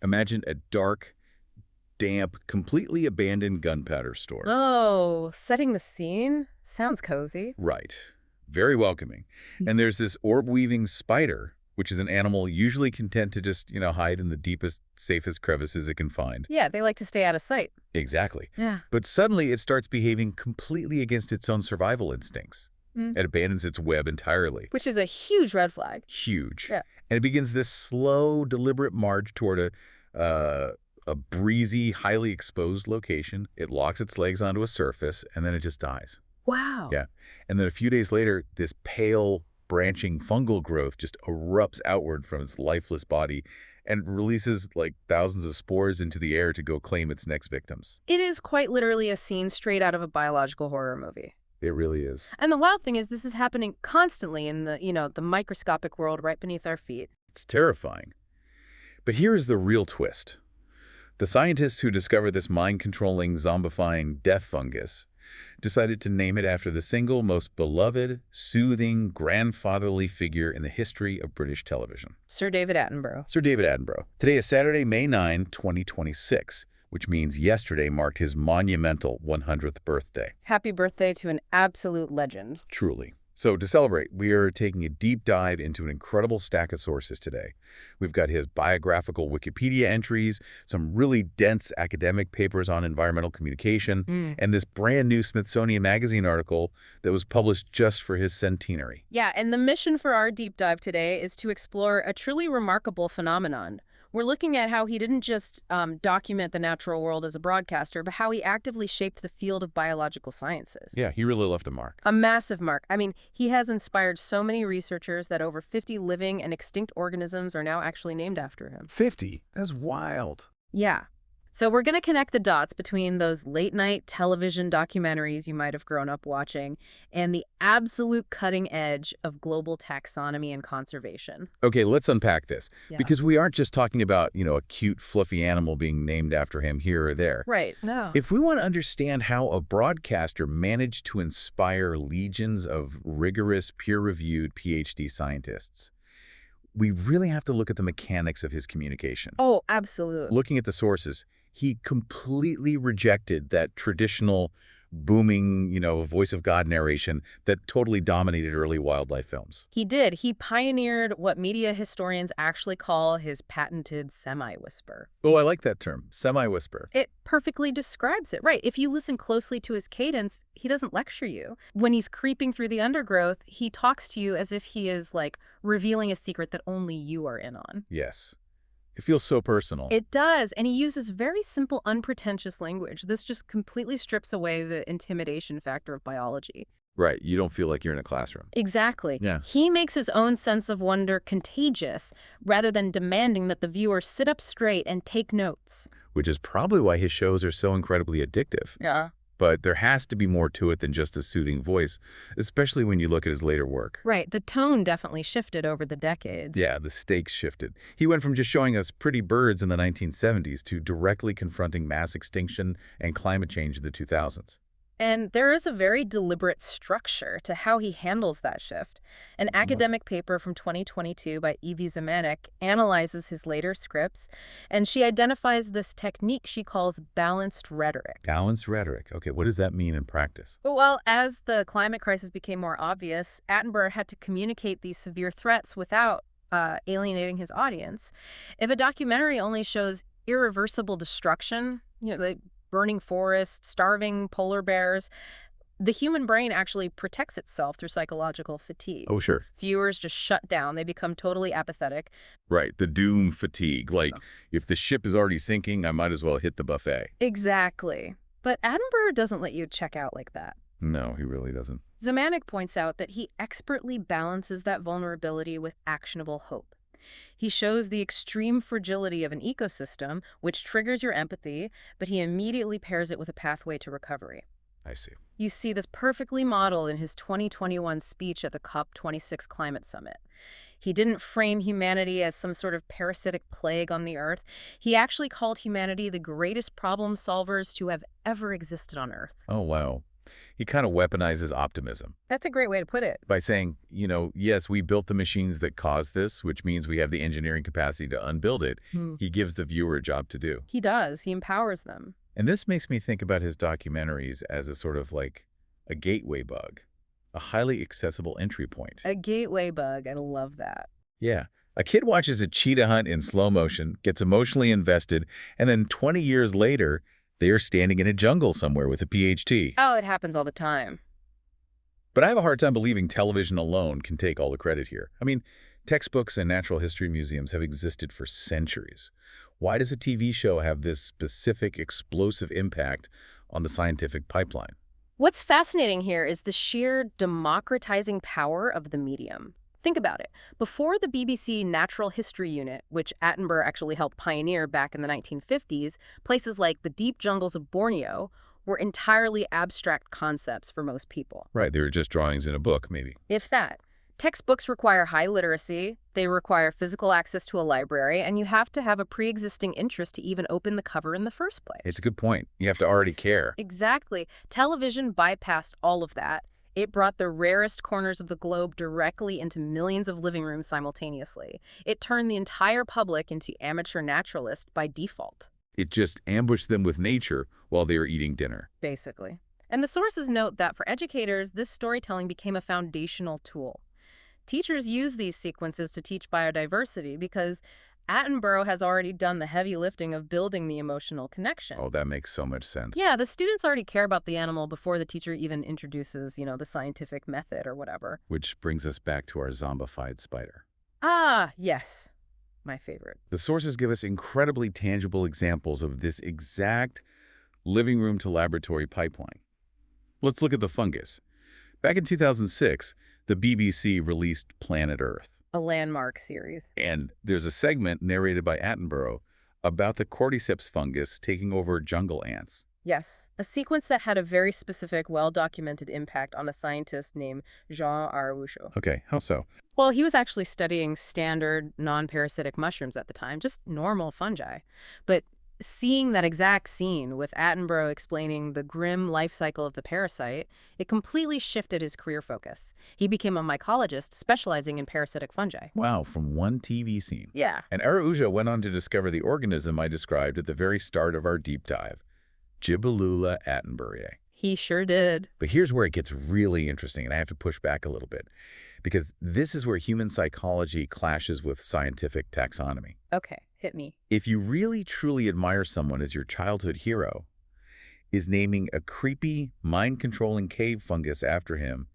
Imagine a dark, damp, completely abandoned gunpowder store. Oh, setting the scene? Sounds cozy. Right. Very welcoming. And there's this orb-weaving spider, which is an animal usually content to just, hide in the deepest, safest crevices it can find. Yeah, they like to stay out of sight. Exactly. Yeah. But suddenly it starts behaving completely against its own survival instincts. Mm. It abandons its web entirely. Which is a huge red flag. Huge. Yeah. And it begins this slow, deliberate march toward a breezy, highly exposed location. It locks its legs onto a surface, and then it just dies. Wow. Yeah. And then a few days later, this pale, branching fungal growth just erupts outward from its lifeless body and releases like thousands of spores into the air to go claim its next victims. It is quite literally a scene straight out of a biological horror movie. It really is. And the wild thing is this is happening constantly in the microscopic world right beneath our feet. It's terrifying. But here is the real twist. The scientists who discovered this mind-controlling, zombifying death fungus decided to name it after the single most beloved, soothing, grandfatherly figure in the history of British television. Sir David Attenborough. Sir David Attenborough. Today is Saturday, May 9, 2026, which means yesterday marked his monumental 100th birthday. Happy birthday to an absolute legend. Truly. So to celebrate, we are taking a deep dive into an incredible stack of sources today. We've got his biographical Wikipedia entries, some really dense academic papers on environmental communication, and this brand new Smithsonian Magazine article that was published just for his centenary. Yeah, and the mission for our deep dive today is to explore a truly remarkable phenomenon. We're looking at how he didn't just document the natural world as a broadcaster, but how he actively shaped the field of biological sciences. Yeah, he really left a mark. A massive mark. I mean, he has inspired so many researchers that over 50 living and extinct organisms are now actually named after him. 50? That's wild. Yeah. So we're going to connect the dots between those late-night television documentaries you might have grown up watching and the absolute cutting edge of global taxonomy and conservation. Okay, let's unpack this. Yeah. Because we aren't just talking about, a cute, fluffy animal being named after him here or there. Right. No. If we want to understand how a broadcaster managed to inspire legions of rigorous, peer-reviewed PhD scientists, we really have to look at the mechanics of his communication. Oh, absolutely. Looking at the sources, he completely rejected that traditional booming, voice of God narration that totally dominated early wildlife films. He did. He pioneered what media historians actually call his patented semi-whisper. Oh, I like that term, semi-whisper. It perfectly describes it. Right. If you listen closely to his cadence, he doesn't lecture you. When he's creeping through the undergrowth, he talks to you as if he is, like, revealing a secret that only you are in on. Yes. It feels so personal. It does, and he uses very simple, unpretentious language. This just completely strips away the intimidation factor of biology. Right, you don't feel like you're in a classroom. Exactly. Yeah. He makes his own sense of wonder contagious, rather than demanding that the viewer sit up straight and take notes. Which is probably why his shows are so incredibly addictive. Yeah. But there has to be more to it than just a soothing voice, especially when you look at his later work. Right. The tone definitely shifted over the decades. Yeah, the stakes shifted. He went from just showing us pretty birds in the 1970s to directly confronting mass extinction and climate change in the 2000s. And there is a very deliberate structure to how he handles that shift. An academic paper from 2022 by Evie Zemanek analyzes his later scripts, and she identifies this technique she calls balanced rhetoric. Balanced rhetoric. Okay, what does that mean in practice? Well, as the climate crisis became more obvious, Attenborough had to communicate these severe threats without alienating his audience. If a documentary only shows irreversible destruction, like burning forests, starving polar bears, the human brain actually protects itself through psychological fatigue. Oh, sure. Viewers just shut down. They become totally apathetic. Right, the doom fatigue. Like, if the ship is already sinking, I might as well hit the buffet. Exactly. But Attenborough doesn't let you check out like that. No, he really doesn't. Zemanek points out that he expertly balances that vulnerability with actionable hope. He shows the extreme fragility of an ecosystem, which triggers your empathy, but he immediately pairs it with a pathway to recovery. I see. You see this perfectly modeled in his 2021 speech at the COP26 climate summit. He didn't frame humanity as some sort of parasitic plague on the Earth. He actually called humanity the greatest problem solvers to have ever existed on Earth. Oh, wow. He kind of weaponizes optimism That's a great way to put it. by saying, yes, we built the machines that caused this, which means we have the engineering capacity to unbuild it. Hmm. He gives the viewer a job to do. He does. He empowers them. And this makes me think about his documentaries as a sort of like a gateway bug, a highly accessible entry point. A gateway bug. I love that. Yeah. A kid watches a cheetah hunt in slow motion, gets emotionally invested, and then 20 years later, they are standing in a jungle somewhere with a PhD. Oh, it happens all the time. But I have a hard time believing television alone can take all the credit here. I mean, textbooks and natural history museums have existed for centuries. Why does a TV show have this specific explosive impact on the scientific pipeline? What's fascinating here is the sheer democratizing power of the medium. Think about it. Before the BBC Natural History Unit, which Attenborough actually helped pioneer back in the 1950s, places like the deep jungles of Borneo were entirely abstract concepts for most people. Right, they were just drawings in a book, maybe. If that. Textbooks require high literacy, they require physical access to a library, and you have to have a pre-existing interest to even open the cover in the first place. It's a good point. You have to already care. Exactly. Television bypassed all of that. It brought the rarest corners of the globe directly into millions of living rooms simultaneously. It turned the entire public into amateur naturalists by default. It just ambushed them with nature while they were eating dinner. Basically. And the sources note that for educators, this storytelling became a foundational tool. Teachers use these sequences to teach biodiversity because Attenborough has already done the heavy lifting of building the emotional connection. Oh, that makes so much sense. Yeah, the students already care about the animal before the teacher even introduces, the scientific method or whatever. Which brings us back to our zombified spider. Ah, yes. My favorite. The sources give us incredibly tangible examples of this exact living room to laboratory pipeline. Let's look at the fungus. Back in 2006, the BBC released Planet Earth. A landmark series. And there's a segment narrated by Attenborough about the cordyceps fungus taking over jungle ants. Yes, a sequence that had a very specific, well-documented impact on a scientist named Jean Araujo. Okay, how so? Well, he was actually studying standard, non-parasitic mushrooms at the time, just normal fungi. But seeing that exact scene with Attenborough explaining the grim life cycle of the parasite, it completely shifted his career focus. He became a mycologist specializing in parasitic fungi. Wow, from one TV scene. Yeah. And Araujo went on to discover the organism I described at the very start of our deep dive, Gibellula attenboroughi. He sure did. But here's where it gets really interesting, and I have to push back a little bit, because this is where human psychology clashes with scientific taxonomy. Okay, hit me. If you really truly admire someone as your childhood hero, is naming a creepy, mind-controlling cave fungus after him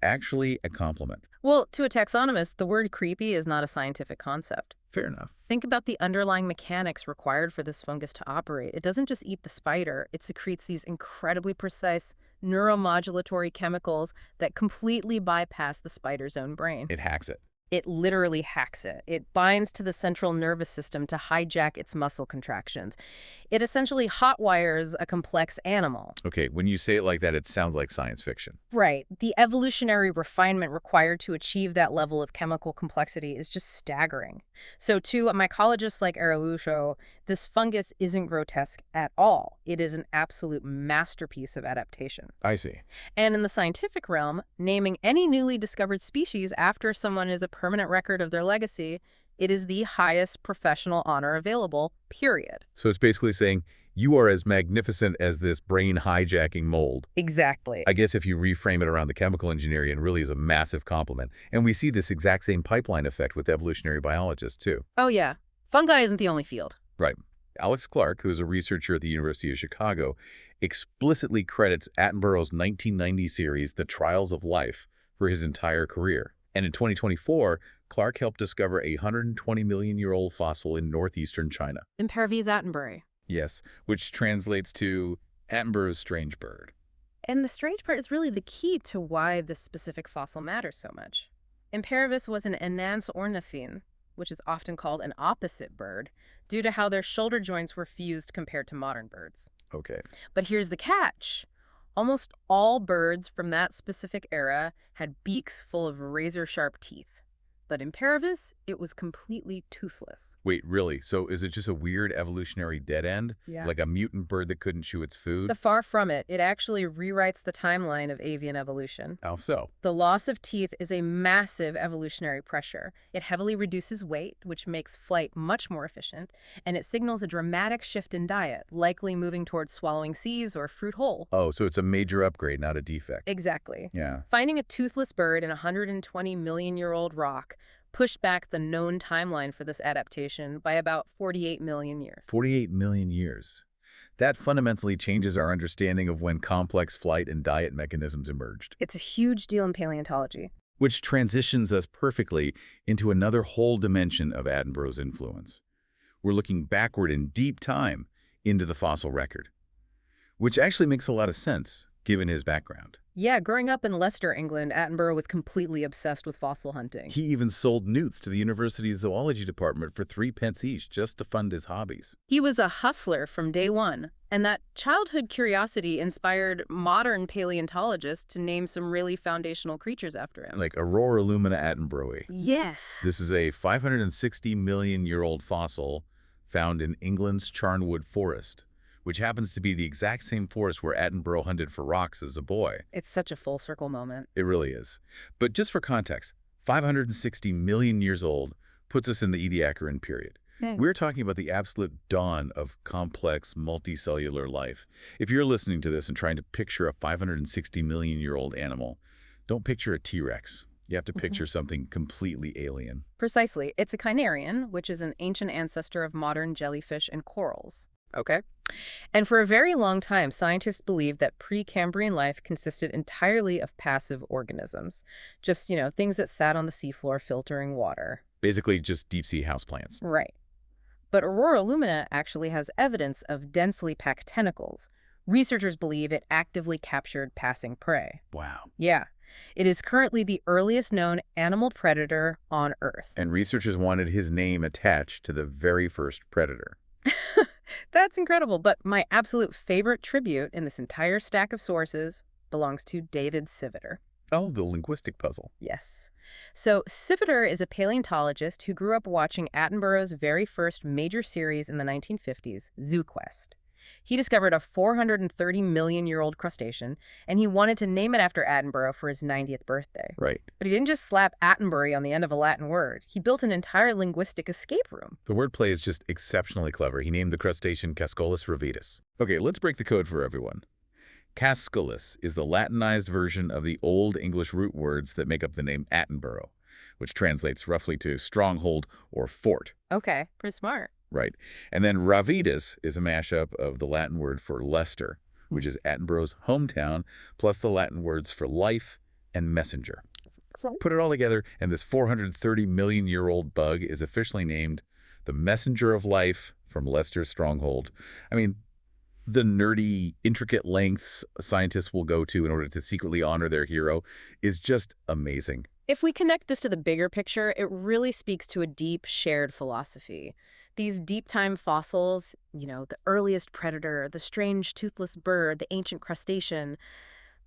actually a compliment? Well, to a taxonomist, the word creepy is not a scientific concept. Fair enough. Think about the underlying mechanics required for this fungus to operate. It doesn't just eat the spider, it secretes these incredibly precise neuromodulatory chemicals that completely bypass the spider's own brain. It hacks it. It literally hacks it. It binds to the central nervous system to hijack its muscle contractions. It essentially hotwires a complex animal. Okay, when you say it like that, it sounds like science fiction. Right. The evolutionary refinement required to achieve that level of chemical complexity is just staggering. So to a mycologist like Araujo, this fungus isn't grotesque at all. It is an absolute masterpiece of adaptation. I see. And in the scientific realm, naming any newly discovered species after someone is a permanent record of their legacy. It is the highest professional honor available, period. So it's basically saying, you are as magnificent as this brain-hijacking mold. Exactly. I guess if you reframe it around the chemical engineering, it really is a massive compliment. And we see this exact same pipeline effect with evolutionary biologists, too. Oh, yeah. Fungi isn't the only field. Right. Alex Clark, who is a researcher at the University of Chicago, explicitly credits Attenborough's 1990 series, The Trials of Life, for his entire career. And in 2024, Clark helped discover a 120-million-year-old fossil in northeastern China. Impervious Attenborough. Yes, which translates to Attenborough's strange bird. And the strange part is really the key to why this specific fossil matters so much. Impervious was an enance ornithine, which is often called an opposite bird, due to how their shoulder joints were fused compared to modern birds. Okay. But here's the catch. Almost all birds from that specific era had beaks full of razor-sharp teeth. But in Paravis, it was completely toothless. Wait, really? So is it just a weird evolutionary dead end? Yeah. Like a mutant bird that couldn't chew its food? Far from it, it actually rewrites the timeline of avian evolution. How so? The loss of teeth is a massive evolutionary pressure. It heavily reduces weight, which makes flight much more efficient, and it signals a dramatic shift in diet, likely moving towards swallowing seeds or fruit whole. Oh, so it's a major upgrade, not a defect. Exactly. Yeah. Finding a toothless bird in a 120-million-year-old rock pushed back the known timeline for this adaptation by about 48 million years. 48 million years. That fundamentally changes our understanding of when complex flight and diet mechanisms emerged. It's a huge deal in paleontology. Which transitions us perfectly into another whole dimension of Attenborough's influence. We're looking backward in deep time into the fossil record, which actually makes a lot of sense, given his background. Yeah, growing up in Leicester, England, Attenborough was completely obsessed with fossil hunting. He even sold newts to the university's zoology department for 3 pence each just to fund his hobbies. He was a hustler from day one, and that childhood curiosity inspired modern paleontologists to name some really foundational creatures after him. Like Aurora lumina attenboroughi. Yes. This is a 560-million-year-old fossil found in England's Charnwood Forest, which happens to be the exact same forest where Attenborough hunted for rocks as a boy. It's such a full circle moment. It really is. But just for context, 560 million years old puts us in the Ediacaran period. We're talking about the absolute dawn of complex multicellular life. If you're listening to this and trying to picture a 560-million-year-old animal, don't picture a T-Rex. You have to picture something completely alien. Precisely. It's a cynarian, which is an ancient ancestor of modern jellyfish and corals. Okay. And for a very long time, scientists believed that Precambrian life consisted entirely of passive organisms. Just, things that sat on the seafloor filtering water. Basically just deep-sea houseplants. Right. But Aurora lumina actually has evidence of densely packed tentacles. Researchers believe it actively captured passing prey. Wow. Yeah. It is currently the earliest known animal predator on Earth. And researchers wanted his name attached to the very first predator. That's incredible, but my absolute favorite tribute in this entire stack of sources belongs to David Attenborough. Oh, the linguistic puzzle. Yes. So Attenborough is a paleontologist who grew up watching Attenborough's very first major series in the 1950s, ZooQuest. He discovered a 430-million-year-old crustacean, and he wanted to name it after Attenborough for his 90th birthday. Right. But he didn't just slap Attenborough on the end of a Latin word. He built an entire linguistic escape room. The wordplay is just exceptionally clever. He named the crustacean Cascolus ravidus. Okay, let's break the code for everyone. Cascolus is the Latinized version of the Old English root words that make up the name Attenborough, which translates roughly to stronghold or fort. Okay, pretty smart. Right. And then ravidus is a mashup of the Latin word for Leicester, which is Attenborough's hometown, plus the Latin words for life and messenger. Put it all together, and this 430-million-year-old bug is officially named the Messenger of Life from Leicester's stronghold. I mean, the nerdy, intricate lengths scientists will go to in order to secretly honor their hero is just amazing. If we connect this to the bigger picture, it really speaks to a deep shared philosophy. These deep-time fossils, the earliest predator, the strange toothless bird, the ancient crustacean,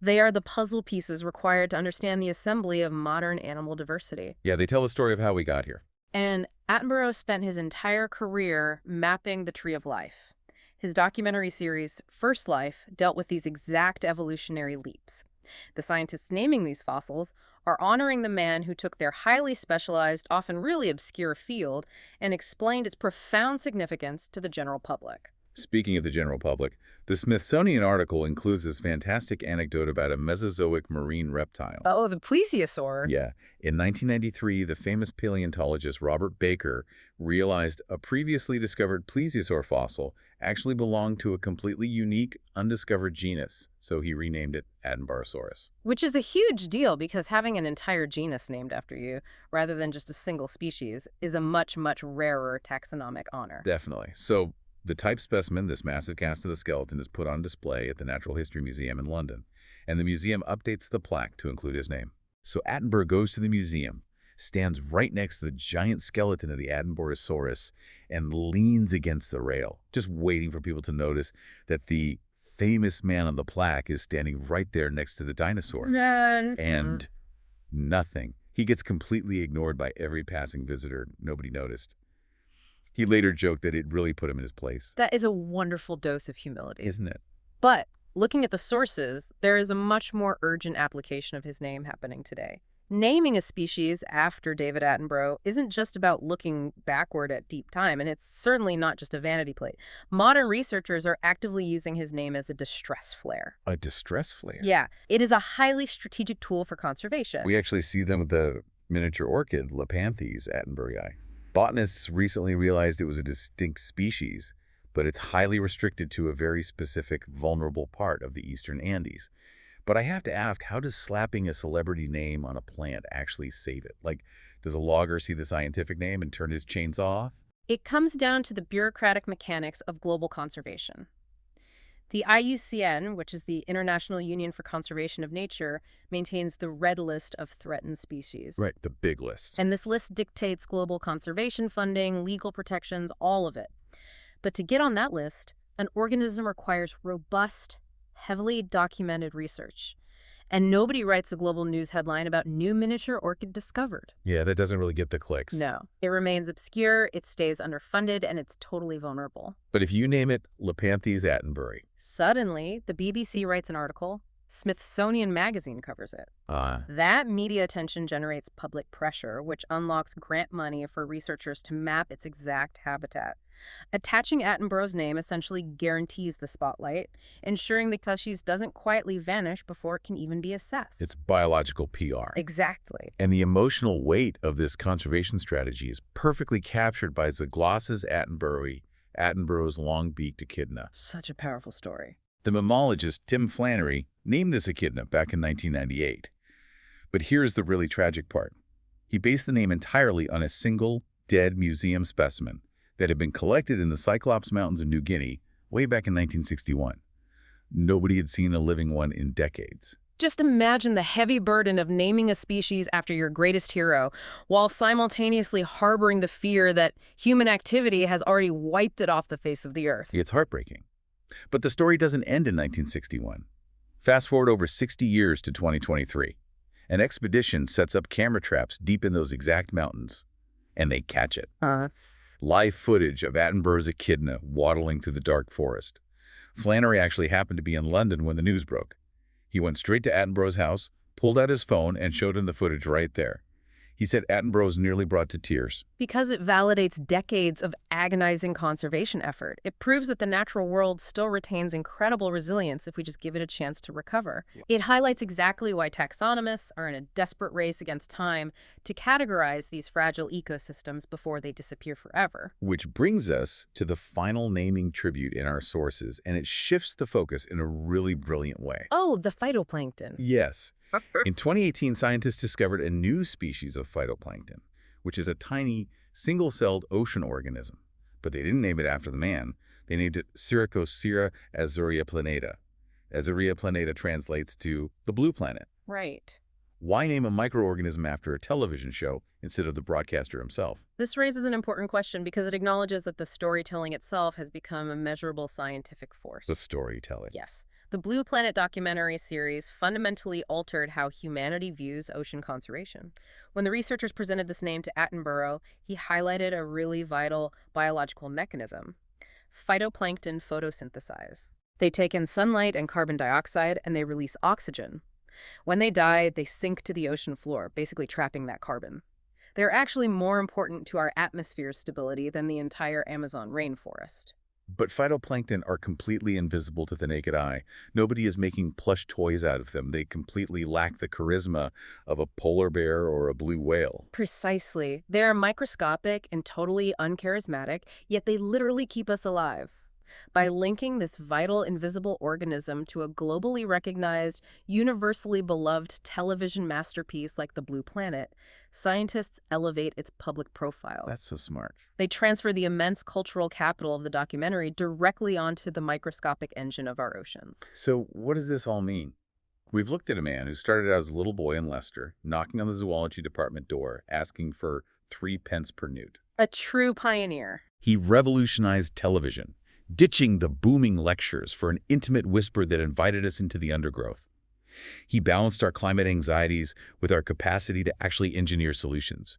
they are the puzzle pieces required to understand the assembly of modern animal diversity. Yeah, they tell the story of how we got here. And Attenborough spent his entire career mapping the tree of life. His documentary series, First Life, dealt with these exact evolutionary leaps. The scientists naming these fossils are honoring the man who took their highly specialized, often really obscure field and explained its profound significance to the general public. Speaking of the general public, the Smithsonian article includes this fantastic anecdote about a Mesozoic marine reptile. Oh, the plesiosaur. Yeah. In 1993, the famous paleontologist Robert Baker realized a previously discovered plesiosaur fossil actually belonged to a completely unique, undiscovered genus, so he renamed it Attenboroughsaurus. Which is a huge deal because having an entire genus named after you, rather than just a single species, is a much, much rarer taxonomic honor. Definitely. So the type specimen, this massive cast of the skeleton, is put on display at the Natural History Museum in London, and the museum updates the plaque to include his name. So Attenborough goes to the museum, stands right next to the giant skeleton of the Attenboroughsaurus, and leans against the rail, just waiting for people to notice that the famous man on the plaque is standing right there next to the dinosaur. And nothing. He gets completely ignored by every passing visitor. Nobody noticed. He later joked that it really put him in his place. That is a wonderful dose of humility. Isn't it? But looking at the sources, there is a much more urgent application of his name happening today. Naming a species after David Attenborough isn't just about looking backward at deep time, and it's certainly not just a vanity plate. Modern researchers are actively using his name as a distress flare. A distress flare? Yeah, it is a highly strategic tool for conservation. We actually see them with the miniature orchid, Lepanthes attenborei. Botanists recently realized it was a distinct species, but it's highly restricted to a very specific, vulnerable part of the eastern Andes. But I have to ask, how does slapping a celebrity name on a plant actually save it? Like, does a logger see the scientific name and turn his chainsaw off? It comes down to the bureaucratic mechanics of global conservation. The IUCN, which is the International Union for Conservation of Nature, maintains the red list of threatened species. Right, the big list. And this list dictates global conservation funding, legal protections, all of it. But to get on that list, an organism requires robust, heavily documented research. And nobody writes a global news headline about new miniature orchid discovered. Yeah, that doesn't really get the clicks. No. It remains obscure, it stays underfunded, and it's totally vulnerable. But if you name it Lepanthes attenborei, Suddenly, the BBC writes an article, Smithsonian Magazine covers it. ah, That media attention generates public pressure, which unlocks grant money for researchers to map its exact habitat. Attaching Attenborough's name essentially guarantees the spotlight, ensuring the species doesn't quietly vanish before it can even be assessed. it's biological PR. Exactly. And the emotional weight of this conservation strategy is perfectly captured by Zagloss's attenborei, Attenborough's long-beaked echidna. Such a powerful story. The mammologist Tim Flannery named this echidna back in 1998. But here's the really tragic part. He based the name entirely on a single, dead museum specimen that had been collected in the Cyclops Mountains in New Guinea way back in 1961. Nobody had seen a living one in decades. Just imagine the heavy burden of naming a species after your greatest hero, while simultaneously harboring the fear that human activity has already wiped it off the face of the earth. It's heartbreaking. But the story doesn't end in 1961. Fast forward over 60 years to 2023. An expedition sets up camera traps deep in those exact mountains, and they catch it. Live footage of Attenborough's echidna waddling through the dark forest. Flannery actually happened to be in London when the news broke. He went straight to Attenborough's house, pulled out his phone, and showed him the footage right there. He said Attenborough's nearly brought to tears. Because it validates decades of agonizing conservation effort. It proves that the natural world still retains incredible resilience if we just give it a chance to recover. It highlights exactly why taxonomists are in a desperate race against time to categorize these fragile ecosystems before they disappear forever. Which brings us to the final naming tribute in our sources, and it shifts the focus in a really brilliant way. Oh, the phytoplankton. Yes. In 2018, scientists discovered a new species of phytoplankton, which is a tiny, single-celled ocean organism. But they didn't name it after the man. They named it Syracosira azurea planeta. Azurea planeta translates to the blue planet. Right. Why name a microorganism after a television show instead of the broadcaster himself? This raises an important question because it acknowledges that the storytelling itself has become a measurable scientific force. The storytelling. Yes. The Blue Planet documentary series fundamentally altered how humanity views ocean conservation. When the researchers presented this name to Attenborough, he highlighted a really vital biological mechanism. Phytoplankton photosynthesize. They take in sunlight and carbon dioxide, and they release oxygen. When they die, they sink to the ocean floor, basically trapping that carbon. They're actually more important to our atmosphere's stability than the entire Amazon rainforest. But phytoplankton are completely invisible to the naked eye. Nobody is making plush toys out of them. They completely lack the charisma of a polar bear or a blue whale. Precisely. They're microscopic and totally uncharismatic, yet they literally keep us alive. By linking this vital invisible organism to a globally recognized, universally beloved television masterpiece like The Blue Planet, scientists elevate its public profile. That's so smart. They transfer the immense cultural capital of the documentary directly onto the microscopic engine of our oceans. So what does this all mean? We've looked at a man who started out as a little boy in Leicester, knocking on the zoology department door, asking for 3 pence per newt. A true pioneer. He revolutionized television, ditching the booming lectures for an intimate whisper that invited us into the undergrowth. He balanced our climate anxieties with our capacity to actually engineer solutions.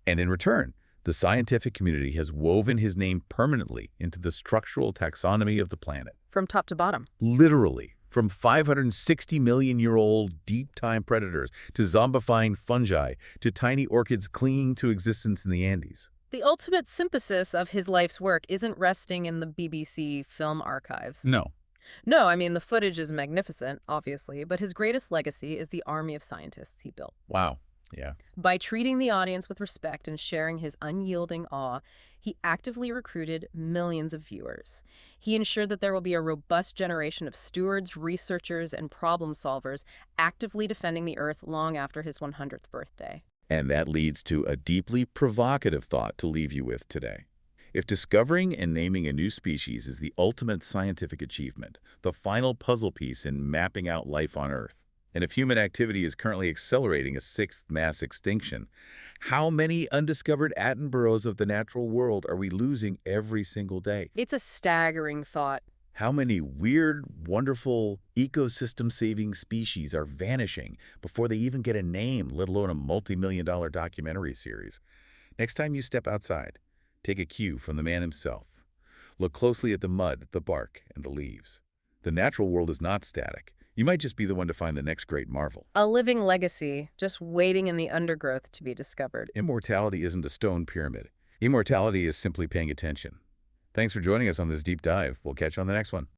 And in return, the scientific community has woven his name permanently into the structural taxonomy of the planet. From top to bottom. Literally, from 560-million-year-old deep-time predators to zombifying fungi to tiny orchids clinging to existence in the Andes. The ultimate synthesis of his life's work isn't resting in the BBC film archives. No. No, I mean, the footage is magnificent, obviously, but his greatest legacy is the army of scientists he built. Wow. Yeah. By treating the audience with respect and sharing his unyielding awe, he actively recruited millions of viewers. He ensured that there will be a robust generation of stewards, researchers, and problem solvers actively defending the Earth long after his 100th birthday. And that leads to a deeply provocative thought to leave you with today. If discovering and naming a new species is the ultimate scientific achievement, the final puzzle piece in mapping out life on Earth, and if human activity is currently accelerating a sixth mass extinction, how many undiscovered Attenboroughs of the natural world are we losing every single day? It's a staggering thought. How many weird, wonderful, ecosystem-saving species are vanishing before they even get a name, let alone a multi-million-dollar documentary series? Next time you step outside, take a cue from the man himself. Look closely at the mud, the bark, and the leaves. The natural world is not static. You might just be the one to find the next great marvel. A living legacy, just waiting in the undergrowth to be discovered. Immortality isn't a stone pyramid. Immortality is simply paying attention. Thanks for joining us on this deep dive. We'll catch you on the next one.